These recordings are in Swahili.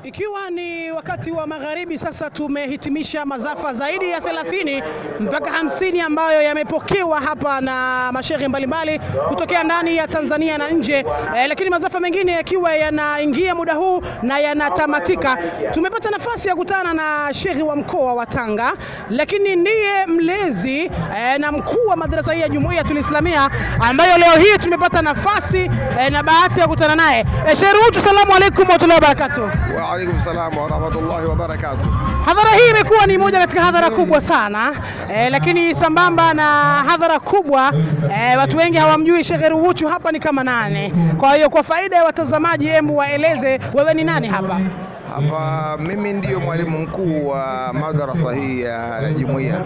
Ikiwa ni wakati wa magharibi sasa, tumehitimisha masafa zaidi ya 30 mpaka 50 ambayo yamepokewa hapa na mashehe mbalimbali kutokea ndani ya Tanzania na nje, lakini masafa mengine yakiwa yanaingia muda huu na yanatamatika. Tumepata nafasi ya kukutana na shehe wa mkoa wa Tanga, lakini ndiye mlezi na mkuu wa madrasa hii ya Jumuiyatul Islamia ambayo leo hii tumepata nafasi na bahati ya kukutana naye. Shehe Ruwuchu, salamu alaykum wa rahmatullahi wa barakatuh. Wa alaykum salaam wa rahmatullahi wa barakatuh. Hadhara hii imekuwa ni moja katika hadhara kubwa sana, lakini sambamba na hadhara kubwa, watu wengi hawamjui Shehe Ruwuchu hapa ni kama nani. Kwa hiyo kwa faida ya watazamaji, hebu waeleze wewe ni nani hapa? Hapa mimi ndiyo mwalimu mkuu wa madrasa hii ya Jumuiya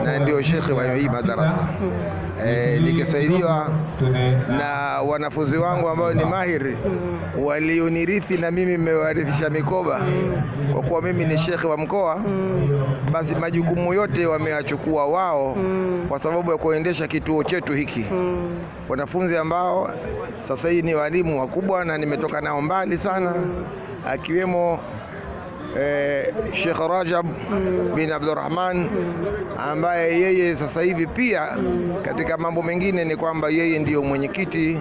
na ndio shekhe wa hii madrasa, nikisaidiwa na wanafunzi wangu ambao ni mahiri walionirithi na mimi nimewarithisha mikoba. Kwa kuwa mimi ni shekhe wa mkoa, basi majukumu yote wameyachukua wao kwa sababu ya kuendesha kituo chetu hiki. Wanafunzi ambao sasa hii ni walimu wakubwa na nimetoka nao mbali sana, akiwemo Sheikh Rajab bin Abdurrahman ambaye yeye sasa hivi pia katika mambo mengine ni kwamba yeye ndiyo mwenyekiti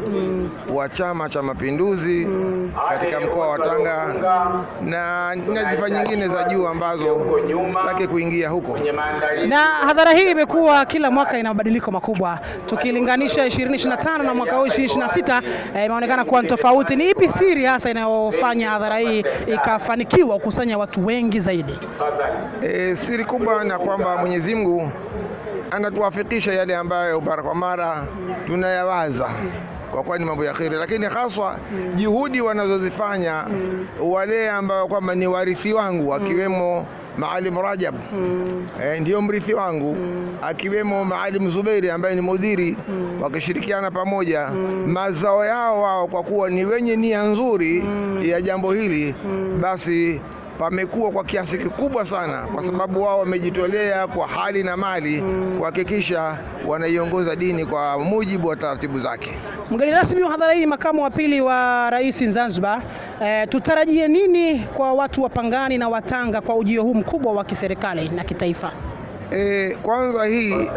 wa Chama cha Mapinduzi katika mkoa wa Tanga na nyadhifa nyingine za juu ambazo sitaki kuingia huko. Na hadhara hii imekuwa kila mwaka ina mabadiliko makubwa, tukilinganisha 2025 na mwaka huu 2026 imeonekana kuwa tofauti. Ni ipi siri hasa inayofanya hadhara hii ikafanikiwa kukusanya watu wengi zaidi? Siri kubwa na kwamba Mwenyezi Mungu anatuwafikisha yale ambayo mara kwa mara tunayawaza kwa kuwa ni mambo ya kheri, lakini haswa juhudi wanazozifanya wale ambao kwamba ni warithi wangu, akiwemo Maalim Rajab ndiyo mrithi wangu, akiwemo Maalim Zubairi ambaye ni mudhiri, wakishirikiana pamoja mazao yao wao, kwa kuwa ni wenye nia nzuri ya jambo hili, basi pamekuwa kwa kiasi kikubwa sana, kwa sababu wao wamejitolea kwa hali na mali kuhakikisha wanaiongoza dini kwa mujibu wa taratibu zake. Mgeni rasmi wa hadhara hii ni makamu wa pili wa rais Zanzibar. Tutarajie nini kwa watu wa Pangani na Watanga kwa ujio huu mkubwa wa kiserikali na kitaifa? Kwanza hii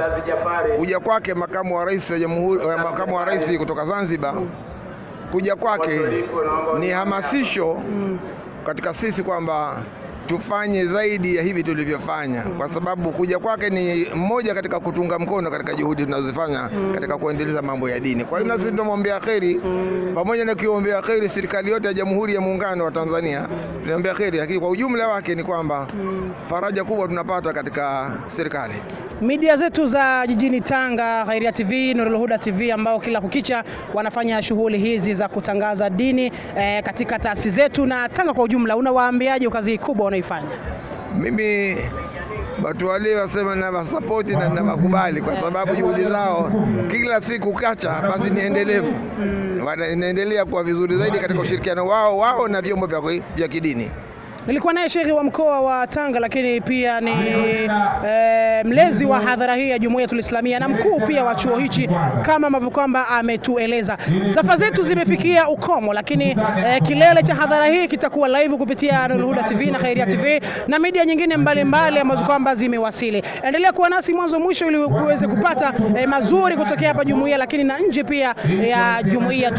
kuja kwake makamu wa rais wa jamhuri, makamu wa rais kutoka Zanzibar, kuja kwake ni hamasisho katika sisi kwamba tufanye zaidi ya hivi tulivyofanya, kwa sababu kuja kwake ni mmoja katika kutunga mkono katika juhudi tunazofanya katika kuendeleza mambo ya dini. Kwa hiyo nasi tunamwombea kheri, pamoja na kuombea kheri serikali yote ya Jamhuri ya Muungano wa Tanzania, tunaombea kheri, lakini kwa ujumla wake ni kwamba faraja kubwa tunapata katika serikali. Media zetu za jijini Tanga, Khairia TV, Nurul Huda TV, ambao kila kukicha wanafanya shughuli hizi za kutangaza dini katika taasisi zetu na Tanga kwa ujumla, unawaambiaje kazi kubwa wanaifanya? Mimi watu wale wasema na wasapoti na nawakubali, kwa sababu juhudi zao kila siku kacha basi ni endelevu, wanaendelea kuwa vizuri zaidi katika ushirikiano wao na vyombo vya kidini. Nilikuwa naye shehe wa mkoa wa Tanga, lakini pia ni mlezi wa hadhara hii ya Jumuiyatul Islamia na mkuu pia wa chuo hichi, kama ambavyo kwamba ametueleza. Safa zetu zimefikia ukomo, lakini kilele cha hadhara hii kitakuwa live kupitia Nurul Huda TV na Khairia TV na media nyingine mbalimbali ambazo kwamba zimewasili. Endelea kuwa nasi mwanzo mwisho ili uweze kupata mazuri kutokea hapa Jumuiya, lakini na nje pia ya Jumuiya.